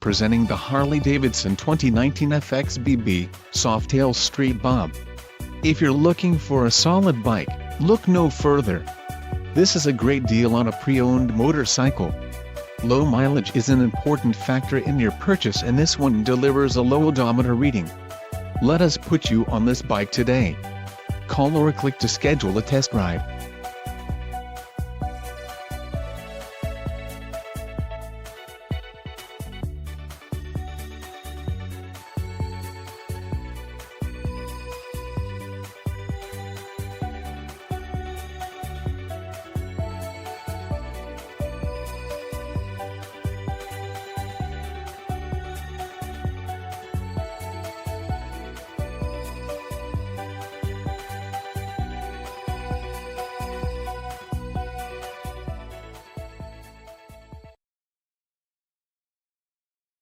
Presenting the Harley-Davidson 2019 FXBB, Softail Street Bob. If you're looking for a solid bike, look no further. This is a great deal on a pre-owned motorcycle. Low mileage is an important factor in your purchase, and this one delivers a low odometer reading. Let us put you on this bike today. Call or click to schedule a test ride.